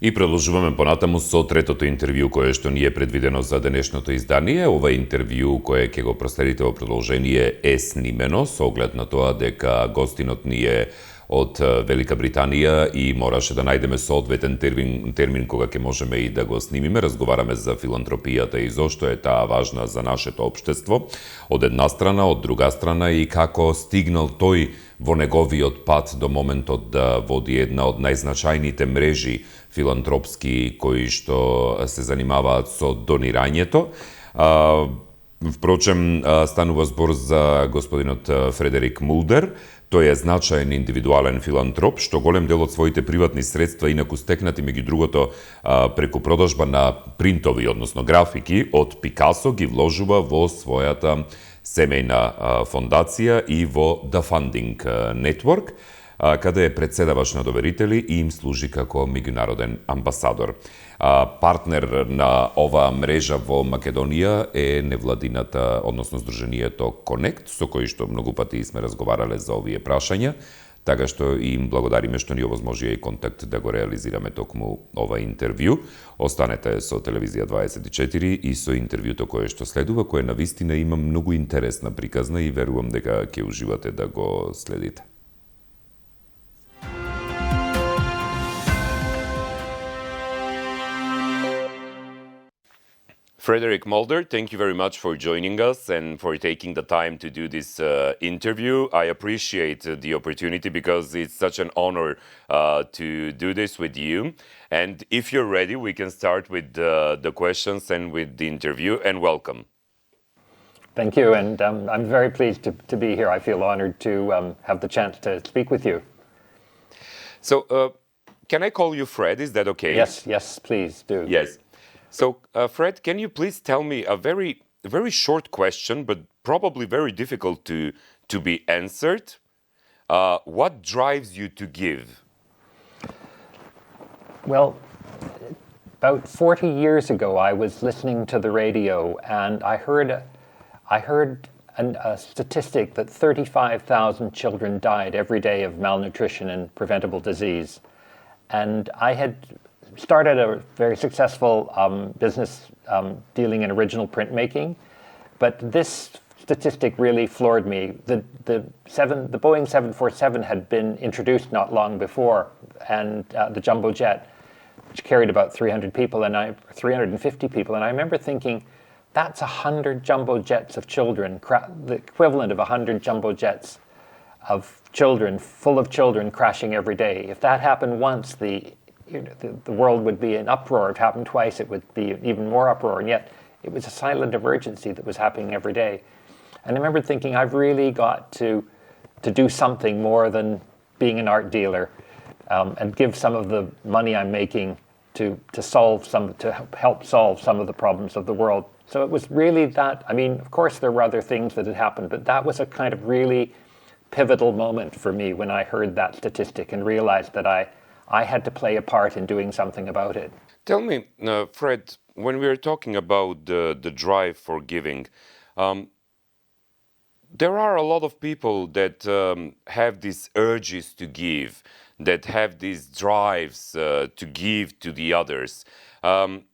И продолжуваме понатаму со третото интервју кое што ни е предвидено за денешното издание. Ова интервју кое ќе го проследите во продолжение е снимено со оглед на тоа дека гостинот ни е од Велика Британија и мораше да најдеме соодветен термин кога ќе можеме и да го снимиме. Разговараме за филантропијата и зошто е таа важна за нашето општество. Од една страна, од друга страна и како стигнал тој во неговиот пат до моментот да води една од најзначајните мрежи филантропски кои што се занимаваат со донирањето. Впрочем, станува збор за господинот Фредерик Мулдер. Тој е значаен индивидуален филантроп, што голем дел од своите приватни средства, инаку стекнати меѓу другото преку продажба на принтови, односно графики, од Пикасо ги вложува во својата семејна фондација и во The Funding Network, каде е председавач на доверители и им служи како меѓународен амбасадор. Партнер на оваа мрежа во Македонија е невладината, односно Сдруженијето Конект, со кој што многу пати сме разговарале за овие прашања, така што им благодариме што ни овозможија и контакт да го реализираме токму ова интервју. Останете со Телевизија 24 и со интервјуто кое што следува, кое навистина има многу интересна приказна и верувам дека ќе уживате да го следите. Frederick Mulder, thank you very much for joining us and for taking the time to do this interview. I appreciate the opportunity because it's such an honor to do this with you. And if you're ready, we can start with the questions and with the interview, and welcome. Thank you, and I'm very pleased to be here. I feel honored to have the chance to speak with you. So, can I call you Fred? Is that okay? Yes, please do. Yes. So, Fred, can you please tell me a very short question, but probably very difficult to be answered? What drives you to give? Well, about 40 years ago, I was listening to the radio, and I heard a statistic that 35,000 children died every day of malnutrition and preventable disease. And I had started a very successful business dealing in original printmaking, but this statistic really floored me. The Boeing 747 had been introduced not long before, and the jumbo jet, which carried about 350 people, and I remember thinking, that's 100 jumbo jets of children, the equivalent of 100 jumbo jets of children, full of children crashing every day. If that happened once, the world would be in uproar. If it happened twice, it would be even more uproar. And yet, it was a silent emergency that was happening every day. And I remember thinking, I've really got to do something more than being an art dealer, and give some of the money I'm making to help solve some of the problems of the world. So it was really that. I mean, of course, there were other things that had happened, but that was a kind of really pivotal moment for me when I heard that statistic and realized that I had to play a part in doing something about it. Tell me, Fred, when we are talking about the drive for giving, there are a lot of people that have these urges to give, that have these drives to give to the others.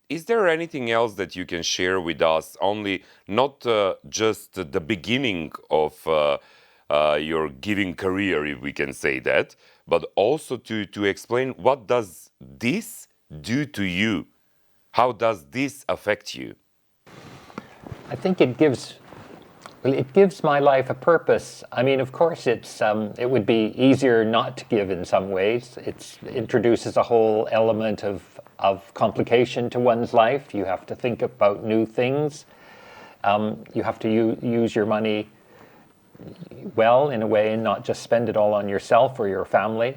Is there anything else that you can share with us? Only not just the beginning of your giving career, if we can say that, but also to explain what does this do to you? How does this affect you? I think it gives my life a purpose. I mean, of course, it would be easier not to give in some ways. It introduces a whole element of complication to one's life. You have to think about new things. You have to use your money well in a way and not just spend it all on yourself or your family.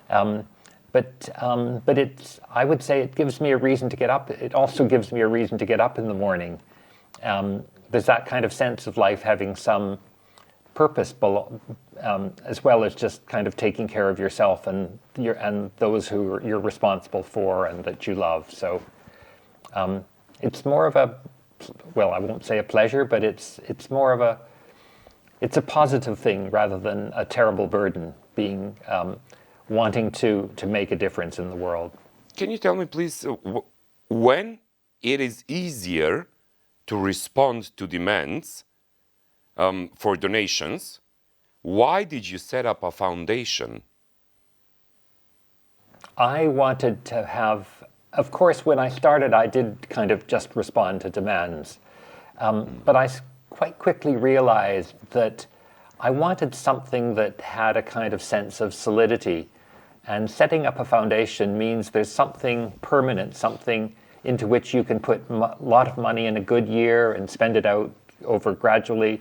But I would say it gives me a reason to get up. It also gives me a reason to get up in the morning. There's that kind of sense of life having some purpose, as well as just kind of taking care of yourself and those who you're responsible for and that you love. So it's more of a, well, I won't say a pleasure, but it's more of it's a positive thing rather than a terrible burden, being wanting to make a difference in the world. Can you tell me, please, when it is easier to respond to demands for donations? Why did you set up a foundation? I wanted to have, of course, when I started, I did kind of just respond to demands. But I quite quickly realized that I wanted something that had a kind of sense of solidity. And setting up a foundation means there's something permanent, something into which you can put a lot of money in a good year and spend it out over gradually,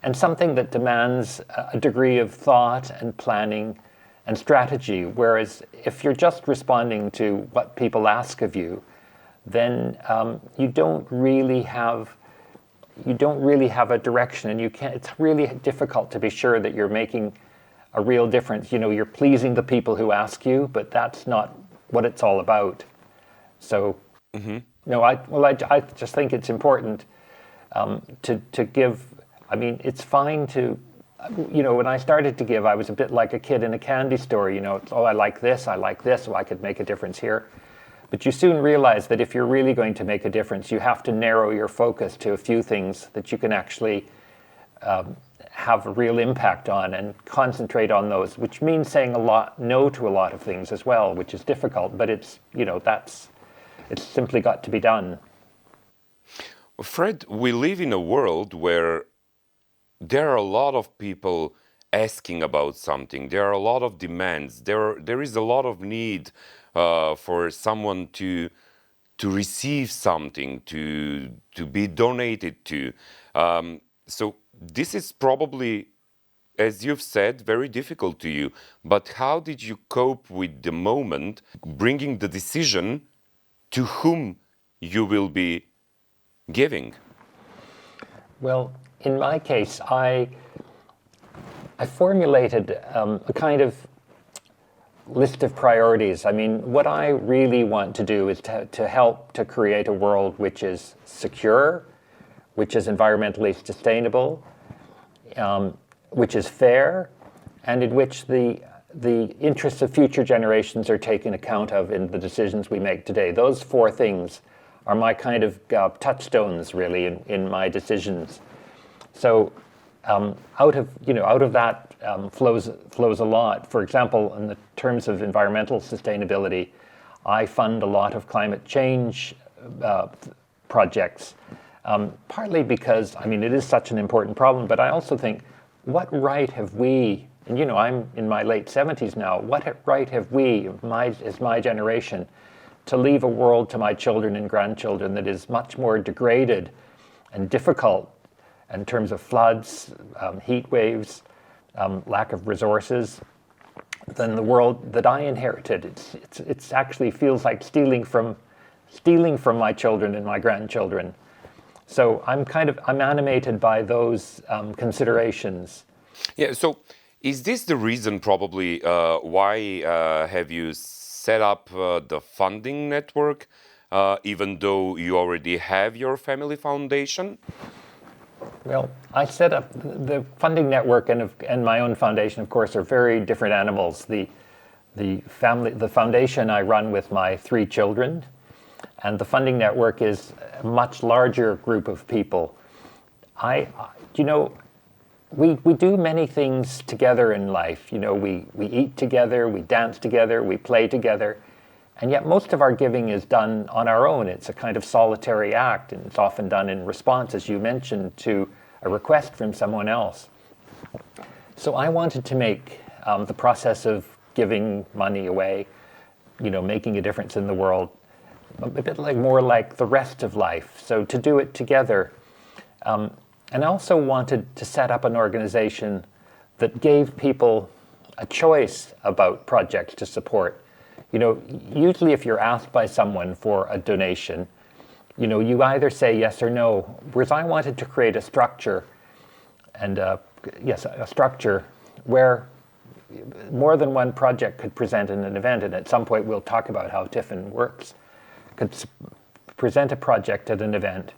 and something that demands a degree of thought and planning and strategy. Whereas if you're just responding to what people ask of you, then you don't really have a direction, and it's really difficult to be sure that you're making a real difference. You're pleasing the people who ask you, but that's not what it's all about. So, I just think it's important to give. I mean, it's fine to, when I started to give, I was a bit like a kid in a candy store. I like this, so I could make a difference here. But you soon realize that if you're really going to make a difference, you have to narrow your focus to a few things that you can actually have a real impact on, and concentrate on those, which means saying no to a lot of things as well, which is difficult, but it's simply got to be done. Fred, we live in a world where there are a lot of people asking about something. There are a lot of demands. There is a lot of need for someone to receive something, to be donated to. So this is probably, as you've said, very difficult to you. But how did you cope with the moment, bringing the decision to whom you will be giving? Well, in my case, I formulated a kind of list of priorities. I mean, what I really want to do is to help to create a world which is secure, which is environmentally sustainable, which is fair, and in which the interests of future generations are taken account of in the decisions we make today. Those four things are my kind of touchstones, really, in my decisions. So out of that flows a lot. For example, in the terms of environmental sustainability, I fund a lot of climate change projects, partly because, it is such an important problem, but I also think, what right have we, and I'm in my late 70s now, what right have we, as my generation, to leave a world to my children and grandchildren that is much more degraded and difficult in terms of floods, heat waves, lack of resources, than the world that I inherited. It's actually feels like stealing from my children and my grandchildren. So I'm animated by those considerations. Yeah. So is this the reason probably why have you set up the funding network, even though you already have your family foundation? Well, I set up the funding network and my own foundation, of course, are very different animals. The foundation I run with my 3 children, and the funding network is a much larger group of people. We do many things together in life. We eat together, we dance together, we play together. And yet most of our giving is done on our own. It's a kind of solitary act, and it's often done in response, as you mentioned, to a request from someone else. So I wanted to make the process of giving money away, making a difference in the world, a bit more like the rest of life. So to do it together. And I also wanted to set up an organization that gave people a choice about projects to support. Usually if you're asked by someone for a donation, you either say yes or no. Whereas I wanted to create a structure, and a structure where more than one project could present in an event. And at some point we'll talk about how Tiffin works. Could present a project at an event,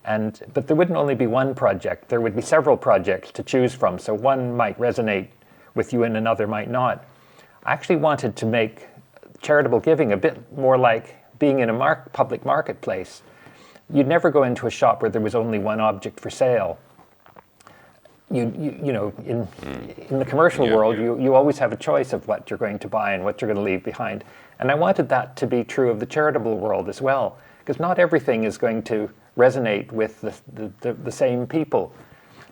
but there wouldn't only be one project. There would be several projects to choose from. So one might resonate with you and another might not. I actually wanted to make charitable giving a bit more like being in a public marketplace. You'd never go into a shop where there was only one object for sale. You know, in the commercial world, you always have a choice of what you're going to buy and what you're going to leave behind. And I wanted that to be true of the charitable world as well, because not everything is going to resonate with the same people.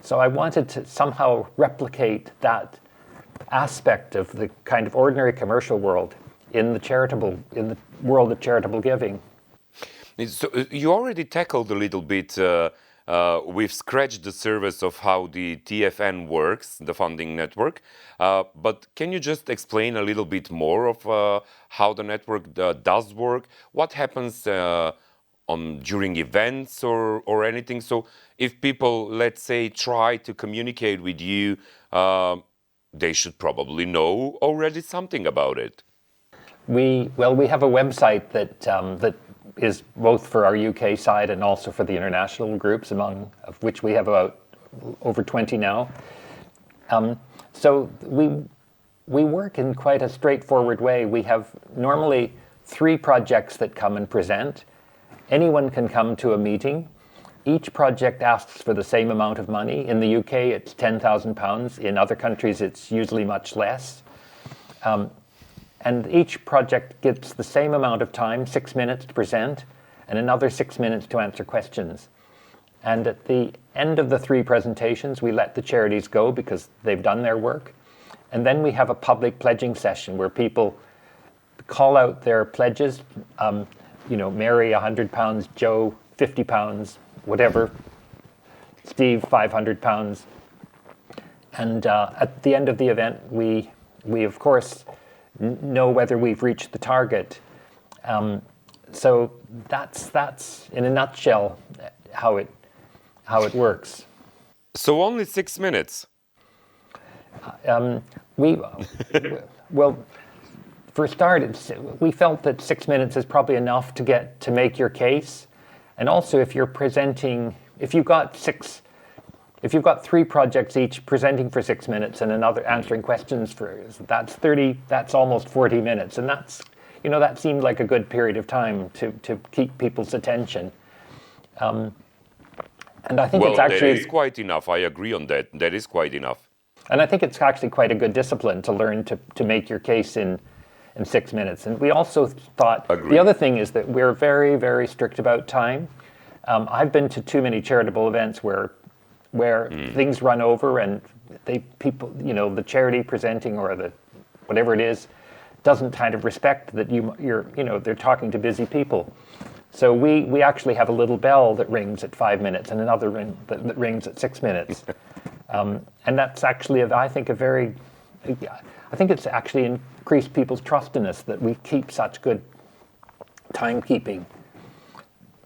So I wanted to somehow replicate that aspect of the kind of ordinary commercial world in the world of charitable giving. So you already tackled a little bit. We've scratched the surface of how the TFN works, the funding network. But can you just explain a little bit more of how the network does work? What happens during events or anything? So if people, let's say, try to communicate with you, they should probably know already something about it. We have a website that is both for our UK side and also for the international groups, among of which we have about over 20 now. So we work in quite a straightforward way. We have normally 3 projects that come and present. Anyone can come to a meeting. Each project asks for the same amount of money. In the UK, it's £10,000. In other countries, it's usually much less. And each project gets the same amount of time, 6 minutes to present, and another 6 minutes to answer questions. And at the end of the 3 presentations, we let the charities go because they've done their work. And then we have a public pledging session where people call out their pledges. Mary, £100, Joe, £50, whatever, Steve, £500. And at the end of the event, we of course know whether we've reached the target. So that's in a nutshell how it works. So only 6 minutes. For a start, we felt that 6 minutes is probably enough to make your case. And also, if you're presenting, if you've got 3 projects each presenting for 6 minutes and another answering questions that's almost 40 minutes. And that seemed like a good period of time to keep people's attention. And I think it's actually... that is quite enough. I agree on that. That is quite enough. And I think it's actually quite a good discipline to learn to make your case in 6 minutes. And we also thought... Agreed. The other thing is that we're very, very strict about time. I've been to too many charitable events where things run over and the charity presenting or the whatever it is doesn't kind of respect that they're talking to busy people. So we actually have a little bell that rings at 5 minutes and another that rings at 6 minutes. And that's actually, I think it's actually increased people's trust in us that we keep such good timekeeping.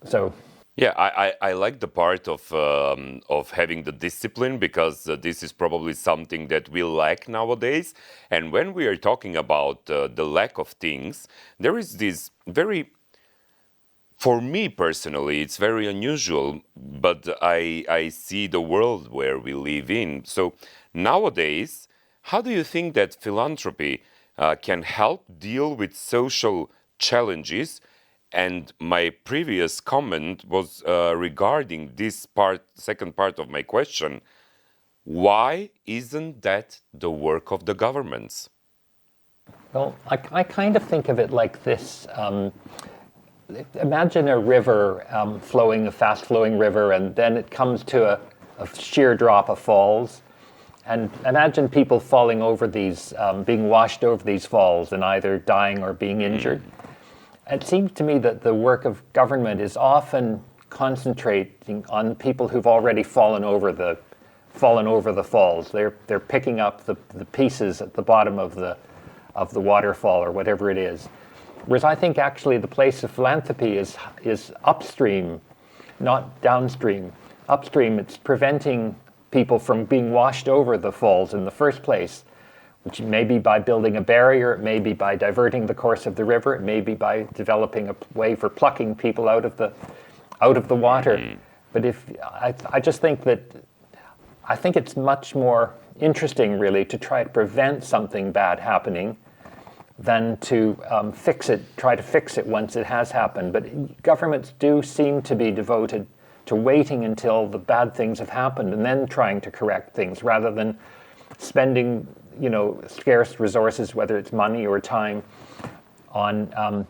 So... Yeah, I like the part of having the discipline, because this is probably something that we lack nowadays. And when we are talking about the lack of things, there is this for me personally, it's very unusual, but I see the world where we live in. So nowadays, how do you think that philanthropy can help deal with social challenges? And my previous comment was regarding this second part of my question. Why isn't that the work of the governments? Well, I kind of think of it like this. Imagine a river a fast-flowing river, and then it comes to a sheer drop of falls. And imagine people falling over these, being washed over these falls and either dying or being injured. It seems to me that the work of government is often concentrating on people who've already fallen over the falls. They're picking up the pieces at the bottom of the waterfall or whatever it is. Whereas I think actually the place of philanthropy is upstream, not downstream. Upstream, it's preventing people from being washed over the falls in the first place, which may be by building a barrier, it may be by diverting the course of the river, it may be by developing a way for plucking people out of the water. But I think it's much more interesting really to try to prevent something bad happening than to try to fix it once it has happened. But governments do seem to be devoted to waiting until the bad things have happened and then trying to correct things, rather than spending, scarce resources, whether it's money or time, on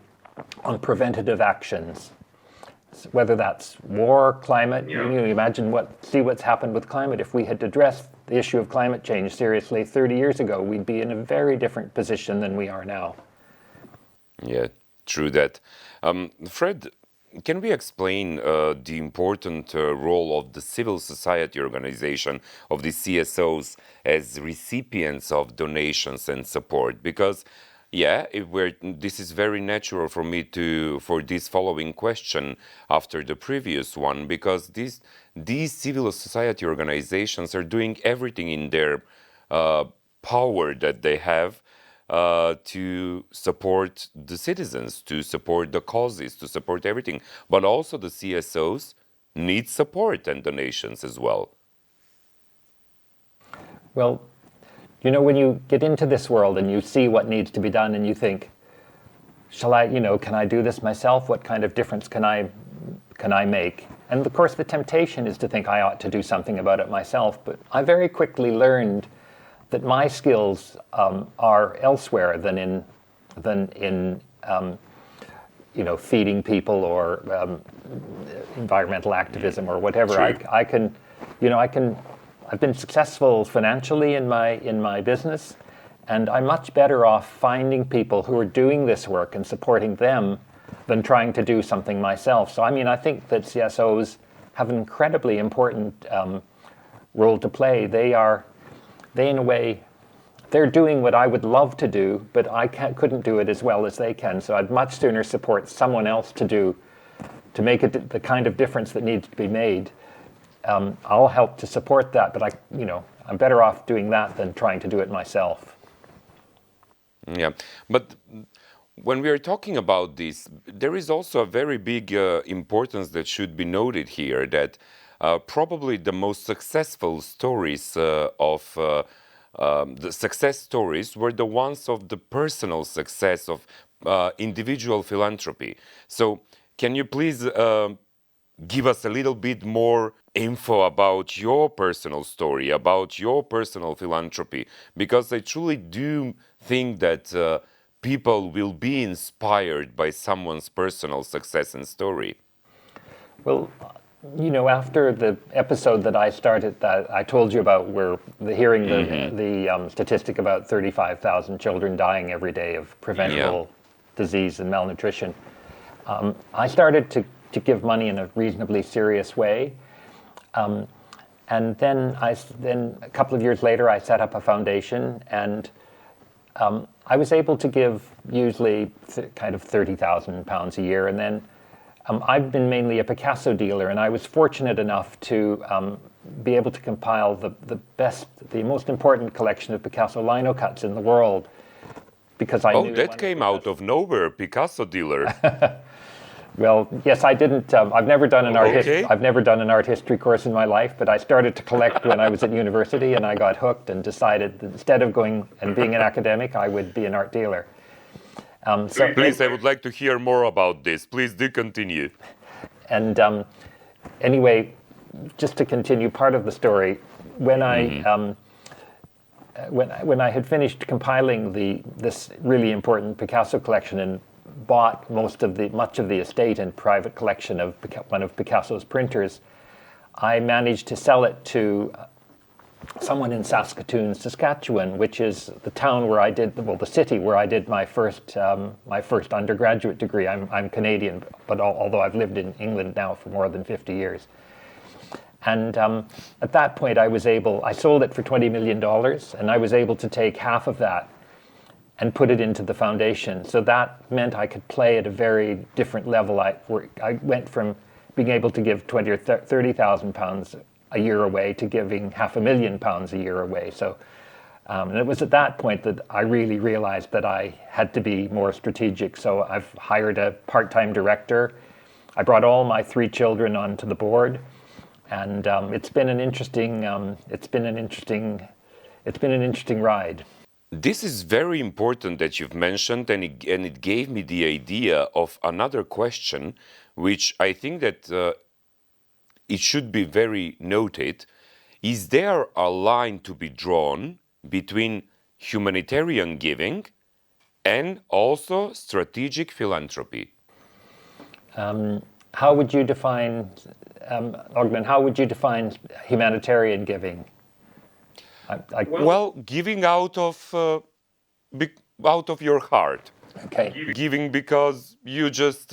preventative actions. Whether that's war, climate, imagine see what's happened with climate. If we had addressed the issue of climate change seriously 30 years ago, we'd be in a very different position than we are now. Yeah, true that. Fred, can we explain the important role of the civil society organization, of the CSOs, as recipients of donations and support? Because this is very natural for me for this following question after the previous one, because these civil society organizations are doing everything in their power that they have to support the citizens, to support the causes, to support everything. But also the CSOs need support and donations as well. Well, when you get into this world and you see what needs to be done and you think, can I do this myself? What kind of difference can I make? And of course the temptation is to think I ought to do something about it myself, but I very quickly learned that my skills are elsewhere than in feeding people or environmental activism or whatever. True. I've been successful financially in my business, and I'm much better off finding people who are doing this work and supporting them than trying to do something myself. So I think that CSOs have an incredibly important role to play. In a way, they're doing what I would love to do, but I couldn't do it as well as they can. So I'd much sooner support someone else to make it the kind of difference that needs to be made. I'll help to support that, but I'm better off doing that than trying to do it myself. Yeah, but when we are talking about this, there is also a very big importance that should be noted here, that probably the most successful stories of the success stories were the ones of the personal success of individual philanthropy. So can you please give us a little bit more info about your personal story, about your personal philanthropy? Because I truly do think that people will be inspired by someone's personal success and story. Well, after the episode that I started, that I told you about, where hearing the statistic about 35,000 children dying every day of preventable disease and malnutrition, I started to give money in a reasonably serious way. And then a couple of years later, I set up a foundation, and I was able to give usually kind of £30,000 a year. And then I've been mainly a Picasso dealer, and I was fortunate enough to be able to compile the most important collection of Picasso lino cuts in the world, because I knew that came out of nowhere, Picasso dealer. Well, yes, I didn't. I've never done an art history course in my life, but I started to collect when I was at university, and I got hooked and decided that instead of going and being an academic, I would be an art dealer. Please, I would like to hear more about this. Please do continue. And anyway, just to continue part of the story, when I had finished compiling this really important Picasso collection and bought much of the estate and private collection of one of Picasso's printers, I managed to sell it to someone in Saskatoon, Saskatchewan, which is the town where I did, the city where I did my first undergraduate degree. I'm Canadian, but although I've lived in England now for more than 50 years. And at that point, I sold it for $20 million, and I was able to take half of that and put it into the foundation. So that meant I could play at a very different level. I went from being able to give £20,000 or £30,000 a year away to giving £500,000 a year away. So, and it was at that point that I really realized that I had to be more strategic. So I've hired a part-time director. I brought all my 3 children onto the board, and it's been an interesting ride. This is very important that you've mentioned, and it gave me the idea of another question, which I think that it should be very noted. Is there a line to be drawn between humanitarian giving and also strategic philanthropy? How would you define, Ogden, how would you define humanitarian giving? Well, giving out of your heart. Okay. Giving because you just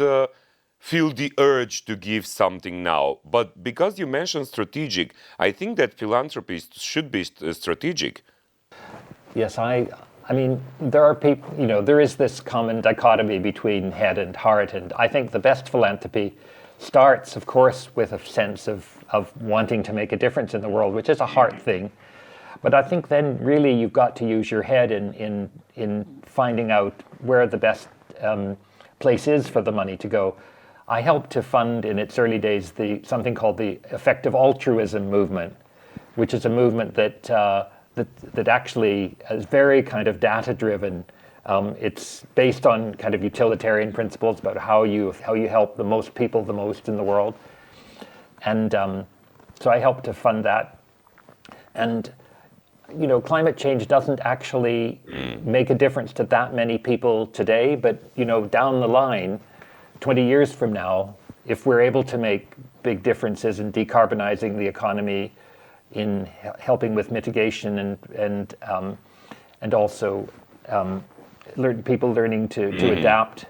feel the urge to give something now. But because you mentioned strategic, I think that philanthropists should be strategic. Yes, I mean, there are people, there is this common dichotomy between head and heart, and I think the best philanthropy starts, of course, with a sense of wanting to make a difference in the world, which is a heart thing. But I think then really you've got to use your head in finding out where the best place is for the money to go. I helped to fund in its early days something called the effective altruism movement, which is a movement that actually is very kind of data driven. It's based on kind of utilitarian principles about how you help the most people the most in the world, and so I helped to fund that. And climate change doesn't actually make a difference to that many people today, but down the line, 20 years from now, if we're able to make big differences in decarbonizing the economy, in helping with mitigation and also people learning to adapt,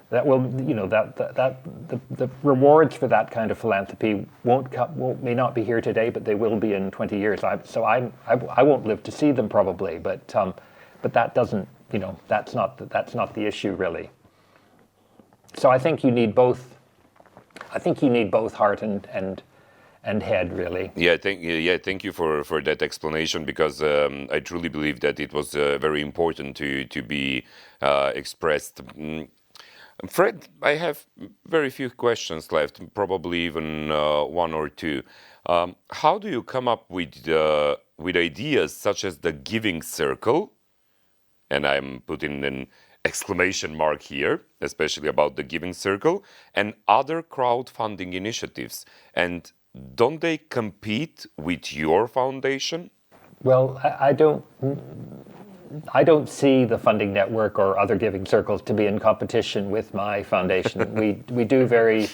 that will the rewards for that kind of philanthropy may not be here today, but they will be in 20 years. I won't live to see them probably, but that doesn't that's not the issue really. So I think you need both. I think you need both heart and head really. Thank you for that explanation, because I truly believe that it was very important to be expressed. Fred, I have very few questions left, probably even one or two. How do you come up with ideas such as the giving circle? And I'm putting an exclamation mark here, especially about the giving circle, and other crowdfunding initiatives. And don't they compete with your foundation? Well, I don't see the funding network or other giving circles to be in competition with my foundation. we do very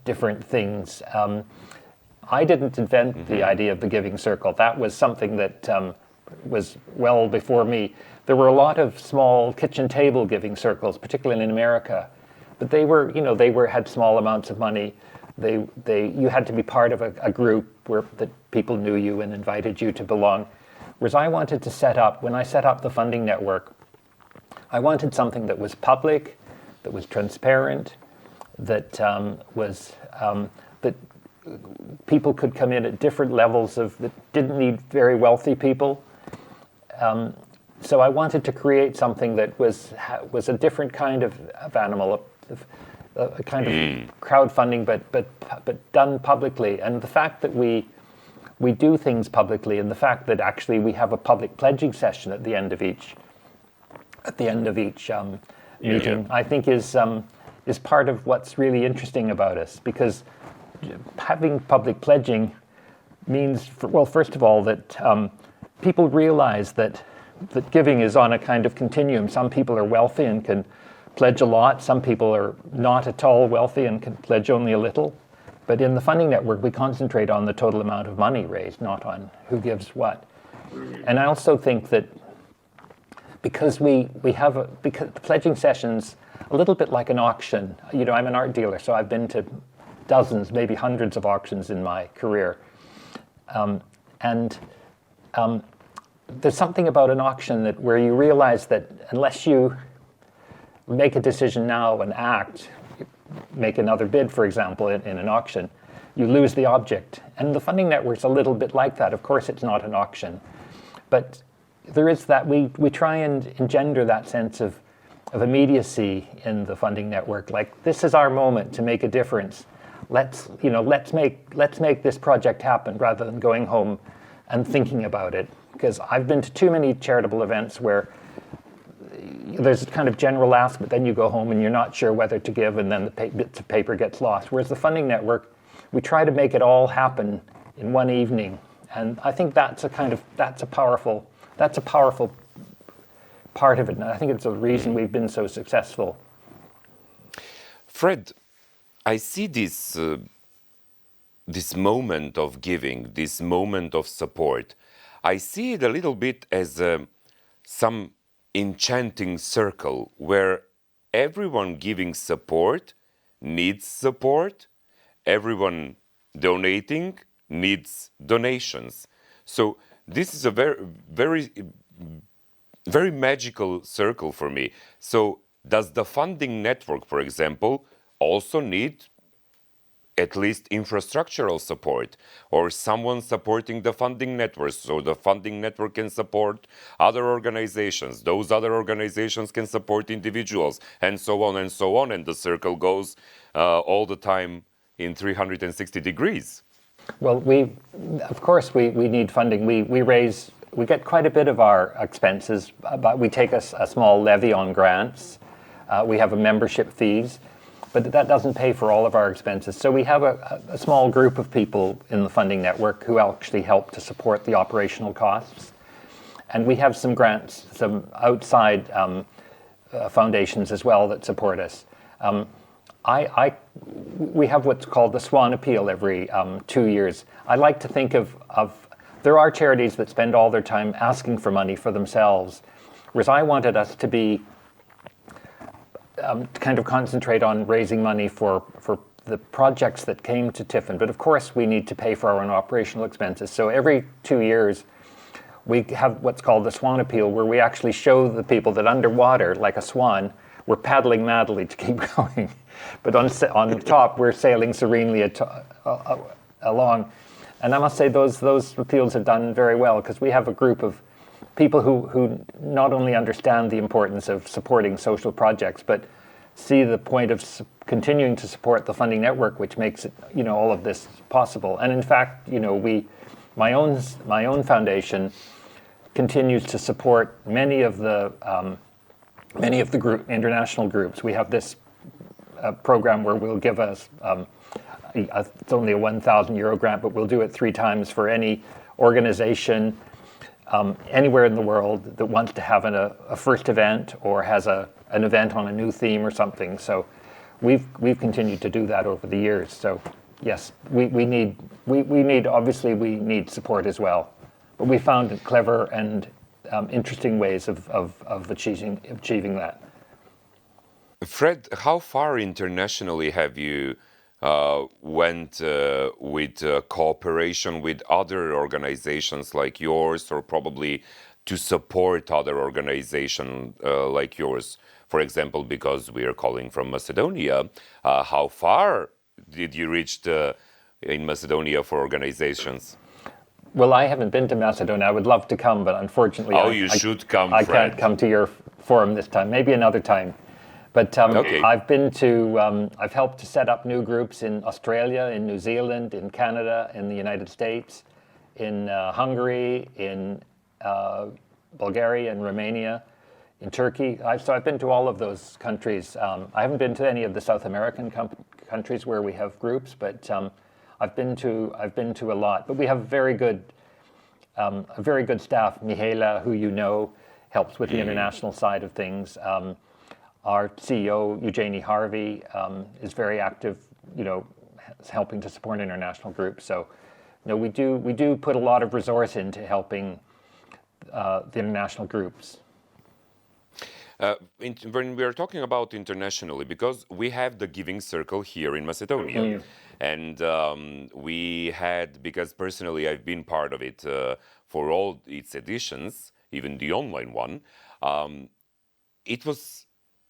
different things. I didn't invent the idea of the giving circle. That was something that was well before me. There were a lot of small kitchen table giving circles, particularly in America, but they had small amounts of money. You had to be part of a group that people knew you and invited you to belong. Whereas I wanted to when I set up the funding network, I wanted something that was public, that was transparent, that that people could come in at different levels that didn't need very wealthy people. So I wanted to create something that was a different kind of animal, a kind of crowdfunding, but done publicly. And the fact that we do things publicly, and the fact that actually we have a public pledging session at the end of each meeting, I think is part of what's really interesting about us, because having public pledging means, first of all, that people realize that giving is on a kind of continuum. Some people are wealthy and can pledge a lot. Some people are not at all wealthy and can pledge only a little. But in the funding network, we concentrate on the total amount of money raised, not on who gives what. And I also think that because because the pledging session's a little bit like an auction. I'm an art dealer, so I've been to dozens, maybe hundreds of auctions in my career. There's something about an auction where you realize that unless you make a decision now and make another bid, for example, in an auction, you lose the object. And the funding network's a little bit like that. Of course, it's not an auction, but there is that. We try and engender that sense of immediacy in the funding network. Like, this is our moment to make a difference. Let's make this project happen, rather than going home and thinking about it. because I've been to too many charitable events where there's a kind of general ask, but then you go home and you're not sure whether to give, and then the bits of paper gets lost. Whereas the funding network, we try to make it all happen in one evening, and I think that's a powerful part of it, and I think it's the reason we've been so successful. Fred, I see this moment of giving, this moment of support. I see it a little bit as some enchanting circle where everyone giving support needs support, everyone donating needs donations. So this is a very magical circle for me. So does the funding network, for example, also need at least infrastructural support, or someone supporting the funding network, so the funding network can support other organizations, those other organizations can support individuals, and so on, and the circle goes all the time in 360 degrees? Well, of course we need funding. We get quite a bit of our expenses, but we take a small levy on grants. We have a membership fees, but that doesn't pay for all of our expenses. So we have a small group of people in the funding network who actually help to support the operational costs. And we have some grants, some outside foundations as well that support us. We have what's called the Swan Appeal every 2 years. I like to think of there are charities that spend all their time asking for money for themselves, whereas I wanted us to be to kind of concentrate on raising money for the projects that came to Tiffin. But of course, we need to pay for our own operational expenses. So every 2 years, we have what's called the Swan Appeal, where we actually show the people that underwater, like a swan, we're paddling madly to keep going. But on top, we're sailing serenely along. And I must say, those appeals have done very well, because we have a group of people who not only understand the importance of supporting social projects, but see the point of continuing to support the funding network, which makes it, all of this possible. And in fact, my own foundation continues to support many of the international groups. We have this program where we'll give us it's only a €1,000 grant, but we'll do it 3 times for any organization anywhere in the world that wants to have a first event or has an event on a new theme or something. So we've continued to do that over the years. So yes, we need support as well, but we found clever and interesting ways of achieving that. Fred, how far internationally have you went with cooperation with other organizations like yours, or probably to support other organizations like yours? For example, because we are calling from Macedonia, how far did you reach in Macedonia for organizations? Well, I haven't been to Macedonia. I would love to come, but unfortunately, you should come, I Fred. can't come to your forum this time. Maybe another time. But Okay. I've helped to set up new groups in Australia, in New Zealand, in Canada, in the United States, in Hungary, in Bulgaria and Romania, in Turkey. So I've been to all of those countries. I haven't been to any of the South American countries where we have groups, but I've been to a lot. But we have a very good staff. Mihaela, who helps with the international side of things. Our CEO, Eugenie Harvey, is very active, helping to support international groups. So, we do put a lot of resource into helping the international groups. When we are talking about internationally, because we have the Giving Circle here in Macedonia, and we had, because personally I've been part of it for all its editions, even the online one, it was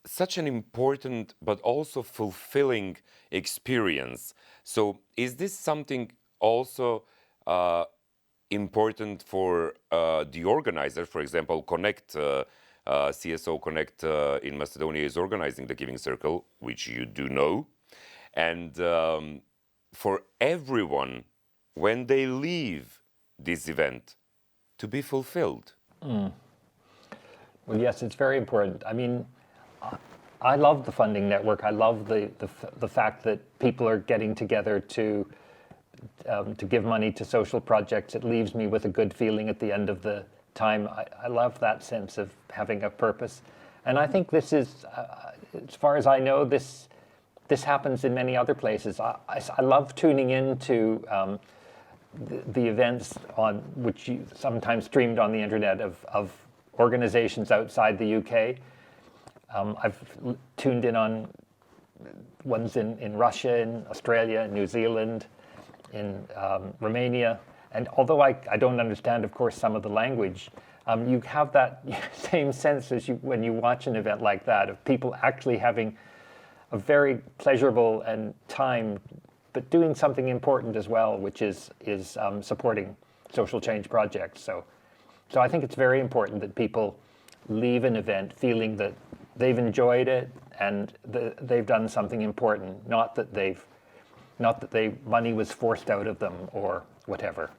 such an important but also fulfilling experience. So is this something also important for the organizer? For example, CSO Connect in Macedonia is organizing the Giving Circle, which you do know. And for everyone, when they leave this event, to be fulfilled? Well, yes, it's very important. I mean, I love the funding network. I love the fact that people are getting together to give money to social projects. It leaves me with a good feeling at the end of the time. I love that sense of having a purpose. And I think this is, as far as I know, this happens in many other places. I love tuning into the events on which you sometimes streamed on the internet of organizations outside the UK. I've tuned in on ones in Russia, in Australia, in New Zealand, in Romania. And although I don't understand, of course, some of the language, you have that same sense as when you watch an event like that, of people actually having a very pleasurable and time, but doing something important as well, which is supporting social change projects. So I think it's very important that people leave an event feeling that they've enjoyed it and they've done something important, not that money was forced out of them or whatever.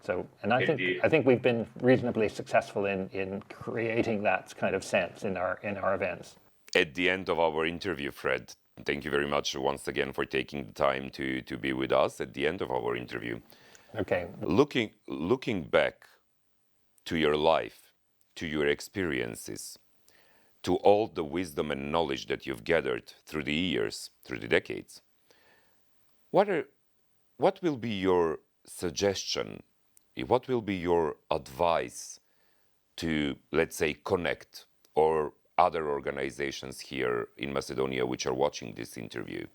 So, and I think we've been reasonably successful in creating that kind of sense in our events. At the end of our interview, Fred, thank you very much once again for taking the time to be with us at the end of our interview. Okay. Looking back to your life, to your experiences, to all the wisdom and knowledge that you've gathered through the years, through the decades, what will be your suggestion? What will be your advice to, let's say, Connect or other organizations here in Macedonia which are watching this interview?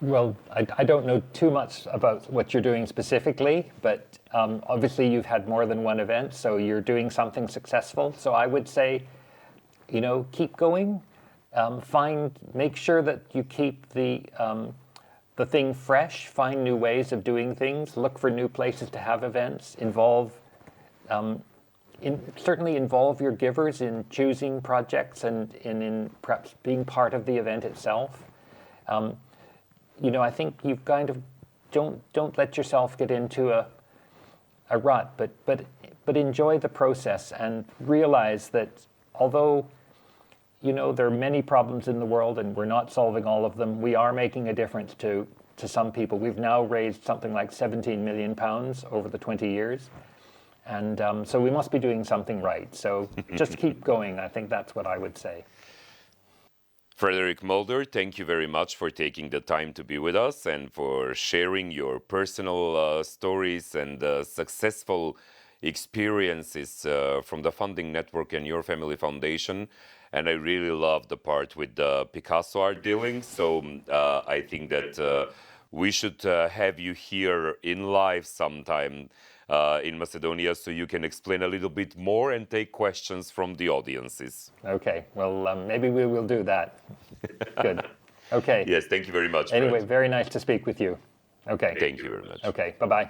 Well, I don't know too much about what you're doing specifically, but obviously you've had more than one event, so you're doing something successful. So I would say, keep going. Make sure that you keep the thing fresh. Find new ways of doing things. Look for new places to have events. Certainly involve your givers in choosing projects and in perhaps being part of the event itself. I think you've kind of don't let yourself get into a rut, but enjoy the process and realize that although there are many problems in the world and we're not solving all of them, we are making a difference to some people. We've now raised something like £17 million over the 20 years. And so we must be doing something right. So just keep going. I think that's what I would say. Frederick Mulder, thank you very much for taking the time to be with us and for sharing your personal stories and successful experiences from the funding network and your family foundation. And I really love the part with the Picasso art dealing. So I think that we should have you here in live sometime in Macedonia so you can explain a little bit more and take questions from the audiences. Okay, well, maybe we will do that. Good. Okay. Yes, thank you very much. Anyway, Fred. very nice to speak with you. Okay. Thank you very much. Okay, bye-bye.